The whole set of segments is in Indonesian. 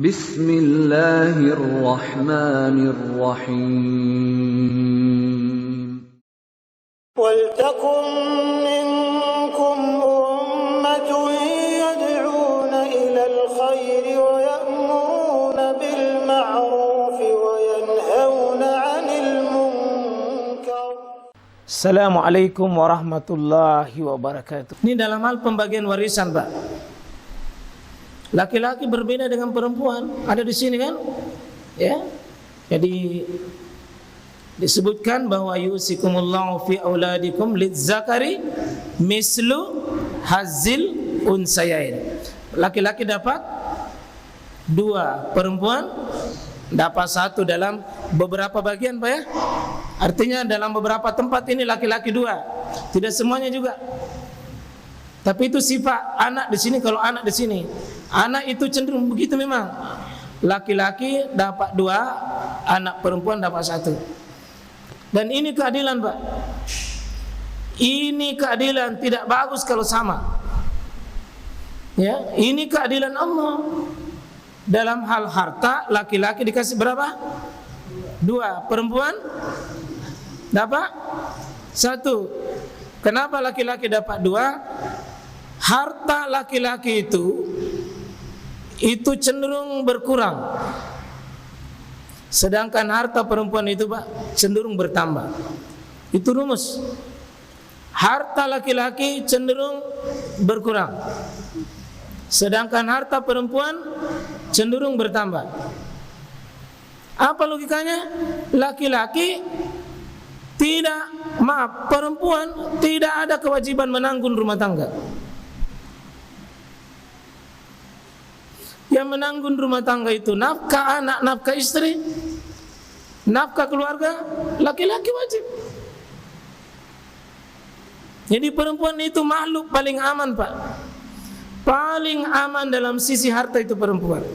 Bismillahirrahmanirrahim. وَلْتَكُنْ مِنْكُمْ أُمَّةٌ يَدْعُونَ إِلَى الْخَيْرِ وَيَأْمُرُونَ بِالْمَعْرُوفِ وَيَنْهَوْنَ عَنِ الْمُنْكَرِ. Assalamualaikum warahmatullahi wabarakatuh. Ini dalam hal pembagian warisan, Pak. Laki-laki berbeda dengan perempuan. Ada di sini kan? Ya. Jadi disebutkan bahwa yusikumullahu fi auladikum lizzakari mislu hazzil unsayain. Laki-laki dapat 2, perempuan dapat 1 dalam beberapa bagian, Pak ya. Artinya dalam beberapa tempat ini laki-laki 2. Tidak semuanya juga. Tapi itu sifat anak di sini. Kalau anak di sini, anak itu cenderung begitu memang. Laki-laki dapat 2, anak perempuan dapat 1. Dan ini keadilan, Pak. Ini keadilan, tidak bagus kalau sama. Ya, ini keadilan Allah. Dalam hal harta, laki-laki dikasih berapa? 2, perempuan dapat 1. Kenapa laki-laki dapat 2? Harta laki-laki itu cenderung berkurang. Sedangkan harta perempuan itu, Pak, cenderung bertambah. Itu rumus. Harta laki-laki cenderung berkurang, sedangkan harta perempuan cenderung bertambah. Apa logikanya? Laki-laki perempuan tidak ada kewajiban menanggung rumah tangga. Yang menanggung rumah tangga itu nafkah anak, nafkah istri, nafkah keluarga, laki-laki wajib. Jadi perempuan itu makhluk paling aman, Pak. Paling aman dalam sisi harta itu perempuan.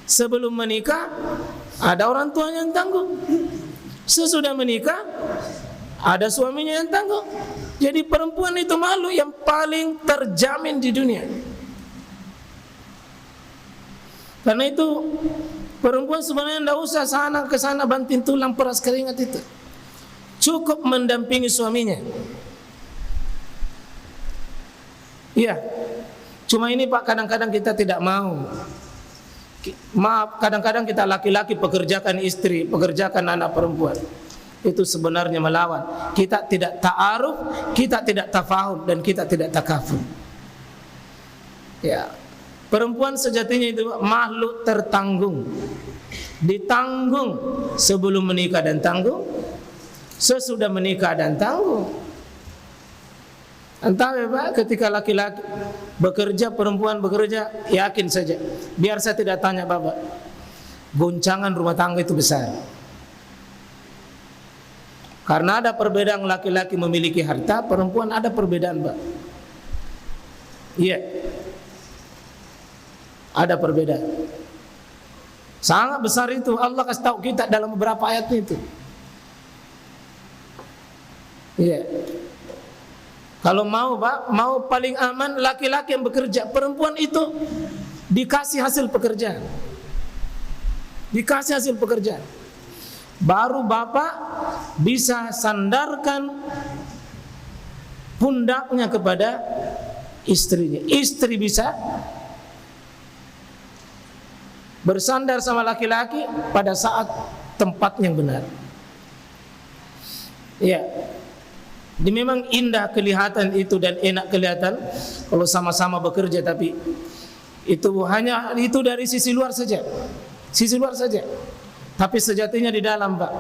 Sebelum menikah ada orang tuanya yang tanggung. Sesudah menikah ada suaminya yang tanggung. Jadi perempuan itu makhluk yang paling terjamin di dunia. Karena itu perempuan sebenarnya tidak usah sana ke sana banting tulang peras keringat itu. Cukup mendampingi suaminya. Iya. Cuma ini, Pak, kadang-kadang kita tidak mau. Maaf, kadang-kadang kita laki-laki pekerjakan istri, pekerjakan anak perempuan. Itu sebenarnya melawan. Kita tidak ta'aruf, kita tidak tafahum, dan kita tidak takafur. Ya. Perempuan sejatinya itu makhluk tertanggung. Ditanggung sebelum menikah dan tanggung, sesudah menikah dan tanggung. Entah ya, Pak, ketika laki-laki bekerja, perempuan bekerja, yakin saja. Biar saya tidak tanya Bapak, goncangan rumah tangga itu besar. Karena ada perbedaan laki-laki memiliki harta, perempuan ada perbedaan, Pak. Iya. Ada perbedaan. Sangat besar itu. Allah kasih tahu kita dalam beberapa ayat itu. Iya. Kalau mau, Pak, mau paling aman laki-laki yang bekerja, perempuan itu dikasih hasil pekerjaan. Dikasih hasil pekerjaan. Baru Bapak bisa sandarkan pundaknya kepada istrinya. Istri bisa bersandar sama laki-laki pada saat tempat yang benar. Ya, ini memang indah kelihatan itu dan enak kelihatan kalau sama-sama bekerja, tapi itu hanya itu dari sisi luar saja, sisi luar saja. Tapi sejatinya di dalam, Pak,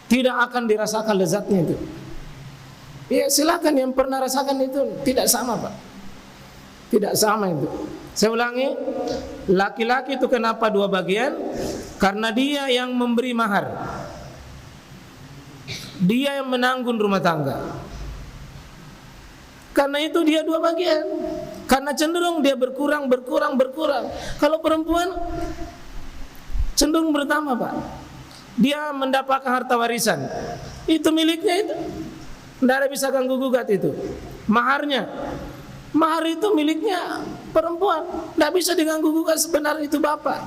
tidak akan dirasakan lezatnya itu. Ya, silakan yang pernah rasakan itu, tidak sama, Pak, tidak sama itu. Saya ulangi, laki-laki itu kenapa 2 bagian? Karena dia yang memberi mahar, dia yang menanggung rumah tangga. Karena itu dia 2 bagian. Karena cenderung dia berkurang. Kalau perempuan cenderung bertambah, Pak. Dia mendapatkan harta warisan, itu miliknya itu. Tidak ada bisa ganggu gugat itu. Maharnya Mahar itu miliknya perempuan, tidak bisa diganggu gugat. Sebenarnya itu bapak.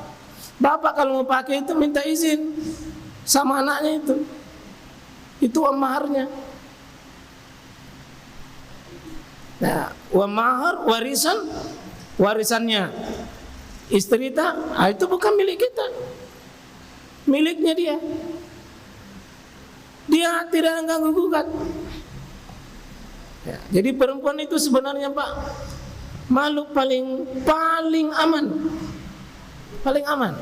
Bapak kalau mau pakai itu minta izin sama anaknya itu uang maharnya. Nah, uang mahar warisannya istri kita, itu bukan milik kita, miliknya dia. Dia tidak ganggu gugat. Ya, jadi perempuan itu sebenarnya Pak, makhluk paling aman, paling aman.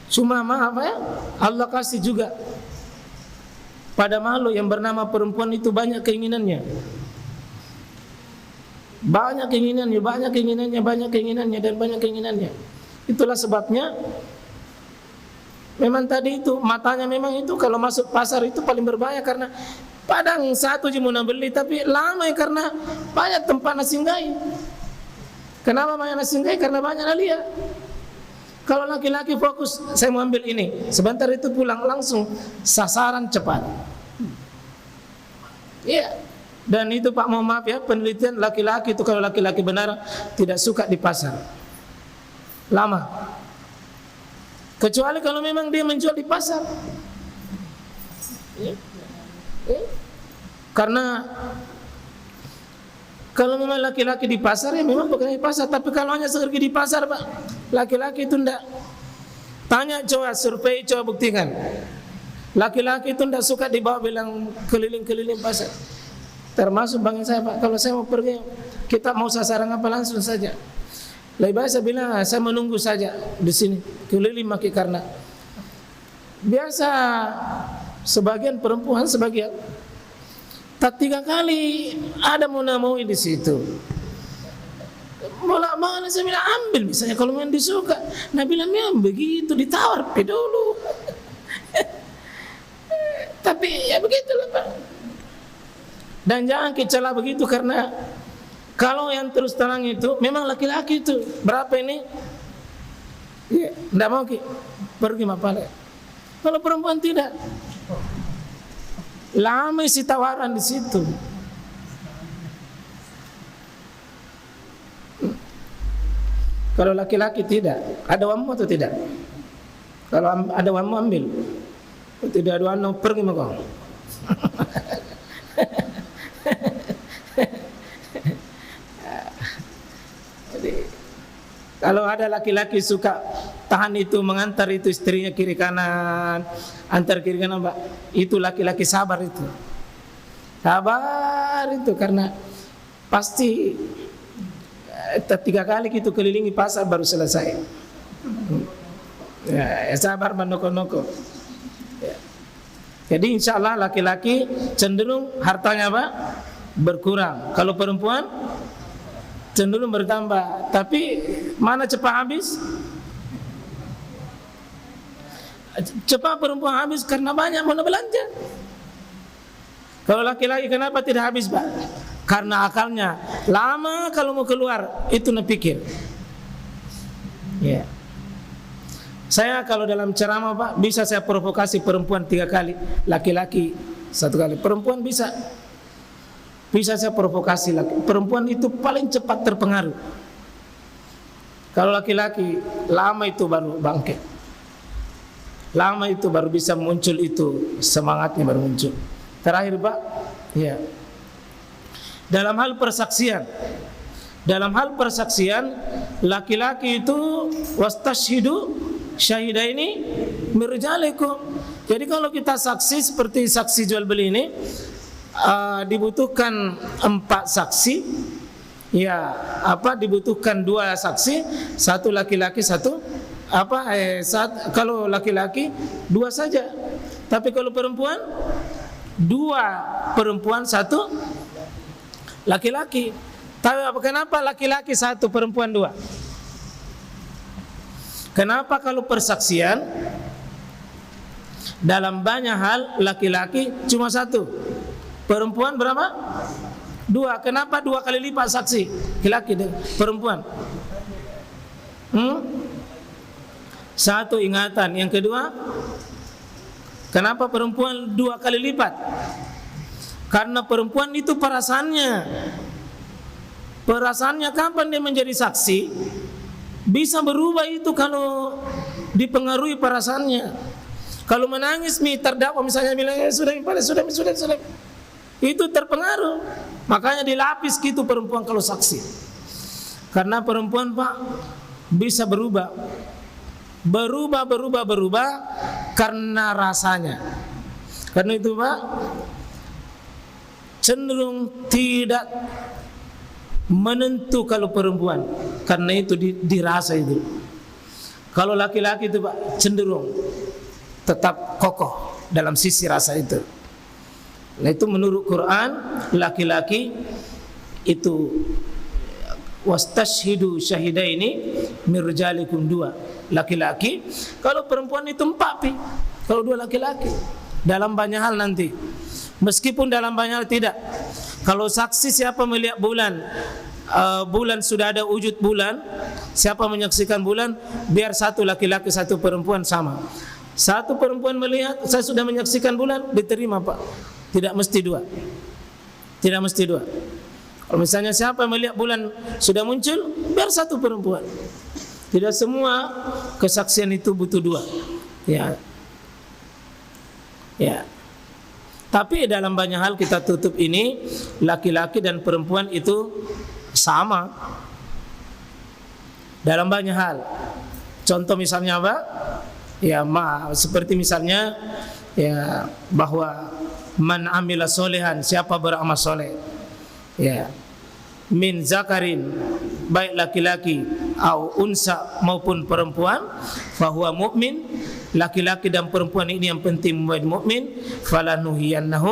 Cuma maaf ya, Allah kasih juga pada makhluk yang bernama perempuan itu banyak keinginannya. Banyak keinginannya. Itulah sebabnya memang tadi itu matanya memang itu kalau masuk pasar itu paling berbahaya, karena padang satu je mau beli tapi lama ya, karena banyak tempat nasinggai. Kenapa banyak nasinggai? Karena banyak lihat. Kalau laki-laki fokus, saya mau ambil ini, sebentar itu pulang langsung sasaran cepat. Iya. Dan itu Pak, mohon maaf ya, penelitian laki-laki itu kalau laki-laki benar tidak suka di pasar lama, kecuali kalau memang dia menjual di pasar. Karena kalau memang laki-laki di pasar ya memang bukan di pasar. Tapi kalau hanya sekedar di pasar Pak, laki-laki itu ndak. Tanya coba, survei coba buktikan, laki-laki itu ndak suka dibawa bilang keliling-keliling pasar. Termasuk bangsa saya Pak, kalau saya mau pergi, kita mau sasaran apa langsung saja. Lebih baik saya bilang, saya menunggu saja di sini keliling maki, karena biasa sebagian perempuan sebagian tak 3 kali ada mau di situ. Bolak-balik saya bilang ambil, misalnya kalau memang disuka. Nah bilang memang begitu, ditawar dulu. Tapi ya begitulah Pak. Dan jangan kecela begitu, karena kalau yang terus terang itu memang laki-laki itu berapa ini, ya, tidak mau pergi mapale. Kalau perempuan tidak, lama isi tawaran di situ. Kalau laki-laki tidak, ada wamu atau tidak? Kalau ada wamu ambil, tidak ada wamu pergi makong. Kalau ada laki-laki suka tahan itu, mengantar itu istrinya kiri kanan, antar kiri kanan Pak, itu laki-laki sabar itu. Sabar itu, karena pasti 3 kali gitu kelilingi pasar baru selesai. Ya, sabar menoko-noko. Ya. Jadi insya Allah laki-laki cenderung hartanya Pak berkurang. Kalau perempuan cenderung bertambah. Tapi mana cepat habis? Cepat perempuan habis karena banyak mau belanja. Kalau laki-laki kenapa tidak habis Pak? Karena akalnya lama, kalau mau keluar itu nepikir. Ya. Saya kalau dalam ceramah Pak bisa saya provokasi perempuan 3 kali, laki-laki 1 kali. Perempuan bisa saya provokasi laki. Perempuan itu paling cepat terpengaruh. Kalau laki-laki lama itu baru bangkit. Lama itu baru bisa muncul, itu semangatnya baru muncul. Terakhir Pak, ya. Dalam hal persaksian, laki-laki itu wastashhidu syahidaini mirjalikum. Jadi kalau kita saksi seperti saksi jual beli ini, dibutuhkan 4 saksi. Ya, dibutuhkan 2 saksi, 1 laki-laki, 1 kalau laki-laki 2 saja. Tapi kalau perempuan 2 perempuan 1 laki-laki. Tapi kenapa laki-laki 1 perempuan 2? Kenapa kalau persaksian dalam banyak hal laki-laki cuma 1, perempuan berapa? 2. Kenapa 2 kali lipat saksi laki-laki dan perempuan? 1 ingatan. Yang kedua, kenapa perempuan 2 kali lipat? Karena perempuan itu perasaannya. Perasaannya kapan dia menjadi saksi? Bisa berubah itu kalau dipengaruhi perasaannya. Kalau menangis terdakwa misalnya bilang sudah. Itu terpengaruh. Makanya dilapis gitu perempuan kalau saksi. Karena perempuan Pak bisa berubah karena rasanya. Karena itu Pak cenderung tidak menentu kalau perempuan, karena itu dirasa itu. Kalau laki-laki itu Pak cenderung tetap kokoh dalam sisi rasa itu. Nah itu menurut Quran laki-laki itu wastashhidu syahidaini min rijalikum, 2 laki-laki. Kalau perempuan itu 4 kalau 2 laki-laki dalam banyak hal nanti. Meskipun dalam banyak hal tidak. Kalau saksi siapa melihat bulan, bulan sudah ada wujud bulan, siapa menyaksikan bulan, biar 1 laki-laki 1 perempuan sama. 1 perempuan melihat saya sudah menyaksikan bulan, diterima Pak. Tidak mesti 2. Tidak mesti 2. Kalau misalnya siapa melihat bulan sudah muncul, biar 1 perempuan. Tidak semua kesaksian itu butuh 2. Ya. Tapi dalam banyak hal kita tutup ini, laki-laki dan perempuan itu sama dalam banyak hal. Contoh misalnya apa? Ya, seperti misalnya ya bahwa man amila solehan, siapa beramal soleh, ya, min zakarin, baik laki-laki au unsa maupun perempuan, fahuwa mu'min, laki-laki dan perempuan ini yang penting menjadi mukmin, falanuhiyannahu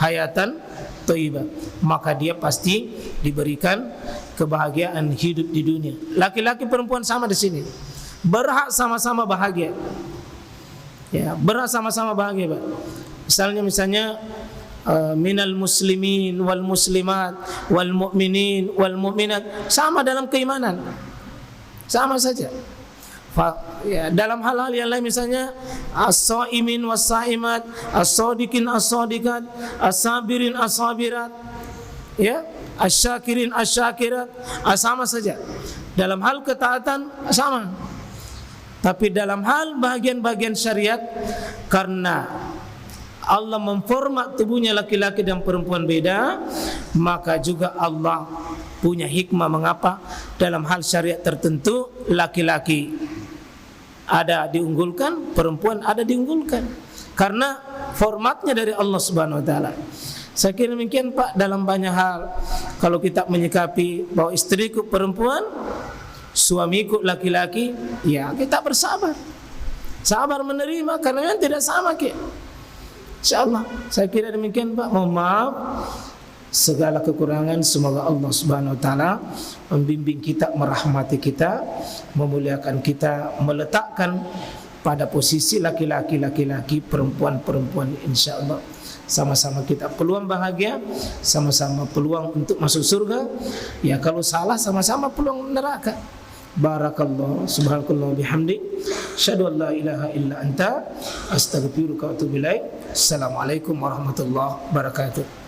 hayatan thayyibah, maka dia pasti diberikan kebahagiaan hidup di dunia. Laki-laki perempuan sama di sini, berhak sama-sama bahagia. Ya, berhak sama-sama bahagia, Pak. Misalnya minal muslimin wal muslimat wal mu'minin wal mu'minat, sama dalam keimanan, sama saja. Ya, dalam hal-hal yang lain misalnya as-shaimin was-shaimat, as-shadiqin as-shadiqat, as-sabirin as-sabirat, ya, asyakirin asyakirat, sama saja. Dalam hal ketaatan sama. Tapi dalam hal bagian-bagian syariat, karena Allah memformat tubuhnya laki-laki dan perempuan beda, maka juga Allah punya hikmah mengapa dalam hal syariat tertentu laki-laki ada diunggulkan, perempuan ada diunggulkan, karena formatnya dari Allah Subhanahu wa taala. Saya kira demikian Pak, dalam banyak hal kalau kita menyikapi bahwa istriku perempuan, suamiku laki-laki, ya kita bersabar, sabar menerima, karena memang tidak sama insyaallah. Saya kira demikian Pak. Mohon maaf segala kekurangan, semoga Allah Subhanahu wa taala membimbing kita, merahmati kita, memuliakan kita, meletakkan pada posisi laki-laki, perempuan, insyaallah. Sama-sama kita peluang bahagia, sama-sama peluang untuk masuk surga. Ya kalau salah sama-sama peluang neraka. Barakallahu subhanakallah bihamdik, asyhadu an la ilaha illa anta, astaghfiruka wa atubu ilaik. Assalamualaikum warahmatullahi wabarakatuh.